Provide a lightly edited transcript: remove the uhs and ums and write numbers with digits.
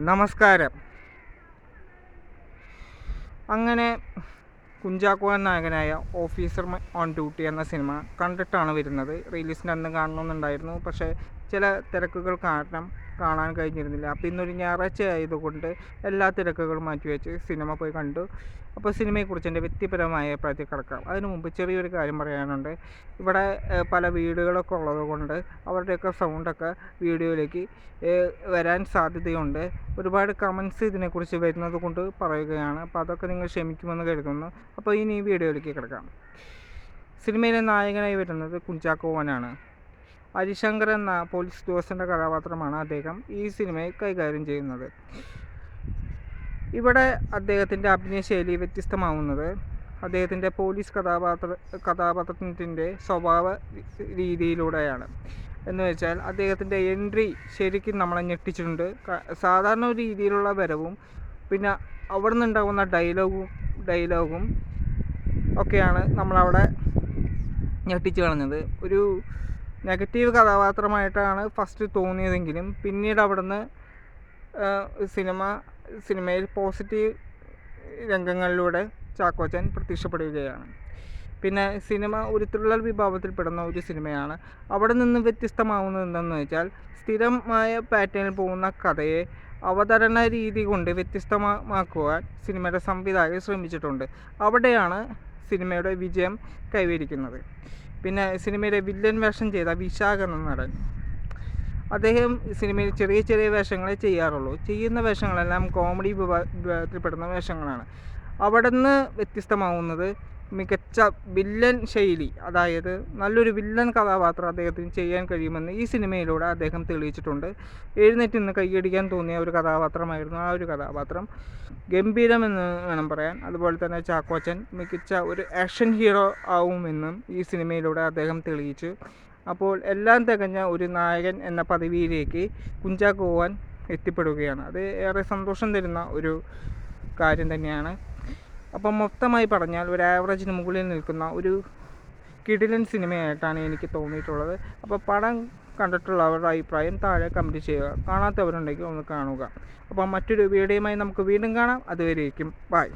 നമസ്കാരം. അങ്ങനെ കുഞ്ചാക്കോ നായകനായ ഓഫീസർ ഓൺ ഡ്യൂട്ടി എന്ന സിനിമ കണ്ടിട്ടാണ് വരുന്നത്. റിലീസിൻ്റെ അന്ന് കാണണമെന്നുണ്ടായിരുന്നു, പക്ഷേ ചില തിരക്കുകൾ കാരണം കാണാൻ കഴിഞ്ഞിരുന്നില്ല. അപ്പോൾ ഇന്നൊരു ഞായറാഴ്ച ആയതുകൊണ്ട് എല്ലാ തിരക്കുകളും മാറ്റിവെച്ച് സിനിമ പോയി കണ്ടു. അപ്പോൾ സിനിമയെക്കുറിച്ച് എൻ്റെ വ്യക്തിപരമായ അഭിപ്രായത്തിൽ കിടക്കാം. അതിനു മുമ്പ് ചെറിയൊരു കാര്യം പറയാനുണ്ട്. ഇവിടെ പല വീടുകളൊക്കെ ഉള്ളതുകൊണ്ട് അവരുടെയൊക്കെ സൗണ്ടൊക്കെ വീഡിയോയിലേക്ക് വരാൻ സാധ്യതയുണ്ട്. ഒരുപാട് കമൻസ് ഇതിനെക്കുറിച്ച് വരുന്നത് കൊണ്ട് പറയുകയാണ്. അപ്പോൾ അതൊക്കെ നിങ്ങൾ ക്ഷമിക്കുമെന്ന് കരുതുന്നു. അപ്പോൾ ഇനി ഈ വീഡിയോയിലേക്ക് കിടക്കാം. സിനിമയിലെ നായകനായി വരുന്നത് കുഞ്ചാക്കോവനാണ്. ഹരിശങ്കർ എന്ന പോലീസ് ഉദ്യോഗസ്ഥൻ്റെ കഥാപാത്രമാണ് അദ്ദേഹം ഈ സിനിമയിൽ കൈകാര്യം ചെയ്യുന്നത്. ഇവിടെ അദ്ദേഹത്തിൻ്റെ അഭിനയശൈലി വ്യത്യസ്തമാവുന്നത് അദ്ദേഹത്തിൻ്റെ പോലീസ് കഥാപാത്രത്തിൻ്റെ സ്വഭാവ രീതിയിലൂടെയാണ്. എന്ന് വെച്ചാൽ അദ്ദേഹത്തിൻ്റെ എൻട്രി ശരിക്കും നമ്മളെ ഞെട്ടിച്ചിട്ടുണ്ട്. സാധാരണ ഒരു രീതിയിലുള്ള വരവും പിന്നെ അവിടെ നിന്നുണ്ടാകുന്ന ഡയലോഗും ഒക്കെയാണ് നമ്മളവിടെ ഞെട്ടിച്ച് കളഞ്ഞത്. ഒരു നെഗറ്റീവ് കഥാപാത്രമായിട്ടാണ് ഫസ്റ്റ് തോന്നിയതെങ്കിലും പിന്നീട് അവിടുന്ന് സിനിമയിൽ പോസിറ്റീവ് രംഗങ്ങളിലൂടെ ചാക്കോച്ചൻ പ്രത്യക്ഷപ്പെടുകയാണ്. പിന്നെ സിനിമ ഒരു ത്രില്ലർ വിഭാഗത്തിൽപ്പെടുന്ന ഒരു സിനിമയാണ്. അവിടെ നിന്ന് വ്യത്യസ്തമാവുന്നത് എന്തെന്ന് വെച്ചാൽ സ്ഥിരമായ പാറ്റേണിൽ പോകുന്ന കഥയെ അവതരണ രീതി കൊണ്ട് വ്യത്യസ്തമാക്കുവാൻ സിനിമയുടെ സംവിധായകർ ശ്രമിച്ചിട്ടുണ്ട്. അവിടെയാണ് സിനിമയുടെ വിജയം കൈവരിക്കുന്നത്. പിന്നെ സിനിമയിലെ വില്ലൻ വേഷം ചെയ്ത വിശാഖ് എന്ന നടൻ, അദ്ദേഹം സിനിമയിൽ ചെറിയ ചെറിയ വേഷങ്ങളെ ചെയ്യാറുള്ളൂ. ചെയ്യുന്ന വേഷങ്ങളെല്ലാം കോമഡി വിഭാഗത്തിൽപ്പെടുന്ന വേഷങ്ങളാണ്. അവിടെ നിന്ന് വ്യത്യസ്തമാവുന്നത് മികച്ച വില്ലൻ ശൈലി, അതായത് നല്ലൊരു വില്ലൻ കഥാപാത്രം അദ്ദേഹത്തിന് ചെയ്യാൻ കഴിയുമെന്ന് ഈ സിനിമയിലൂടെ അദ്ദേഹം തെളിയിച്ചിട്ടുണ്ട്. എഴുന്നേറ്റ് നിന്ന് കൈയടിക്കാൻ തോന്നിയ ഒരു കഥാപാത്രമായിരുന്നു ആ ഒരു കഥാപാത്രം. ഗംഭീരമെന്ന് വേണം പറയാൻ. അതുപോലെ തന്നെ ചാക്കോച്ചൻ മികച്ച ഒരു ആക്ഷൻ ഹീറോ ആവുമെന്നും ഈ സിനിമയിലൂടെ അദ്ദേഹം തെളിയിച്ചു. അപ്പോൾ എല്ലാം തികഞ്ഞ ഒരു നായകൻ എന്ന പദവിയിലേക്ക് കുഞ്ചാക്കോവൻ എത്തിപ്പെടുകയാണ്. അത് ഏറെ സന്തോഷം തരുന്ന ഒരു കാര്യം തന്നെയാണ്. അപ്പം മൊത്തമായി പറഞ്ഞാൽ ഒരു ആവറേജിന് മുകളിൽ നിൽക്കുന്ന ഒരു കിടിലൻ സിനിമയായിട്ടാണ് എനിക്ക് തോന്നിയിട്ടുള്ളത്. അപ്പോൾ പടം കണ്ടിട്ടുള്ള അവരുടെ അഭിപ്രായം താഴെ കമൻറ്റ് ചെയ്യുക. കാണാത്തവരുണ്ടെങ്കിൽ ഒന്ന് കാണുക. അപ്പോൾ മറ്റൊരു വീഡിയോയുമായി നമുക്ക് വീണ്ടും കാണാം. അതുവരേക്കും ബൈ.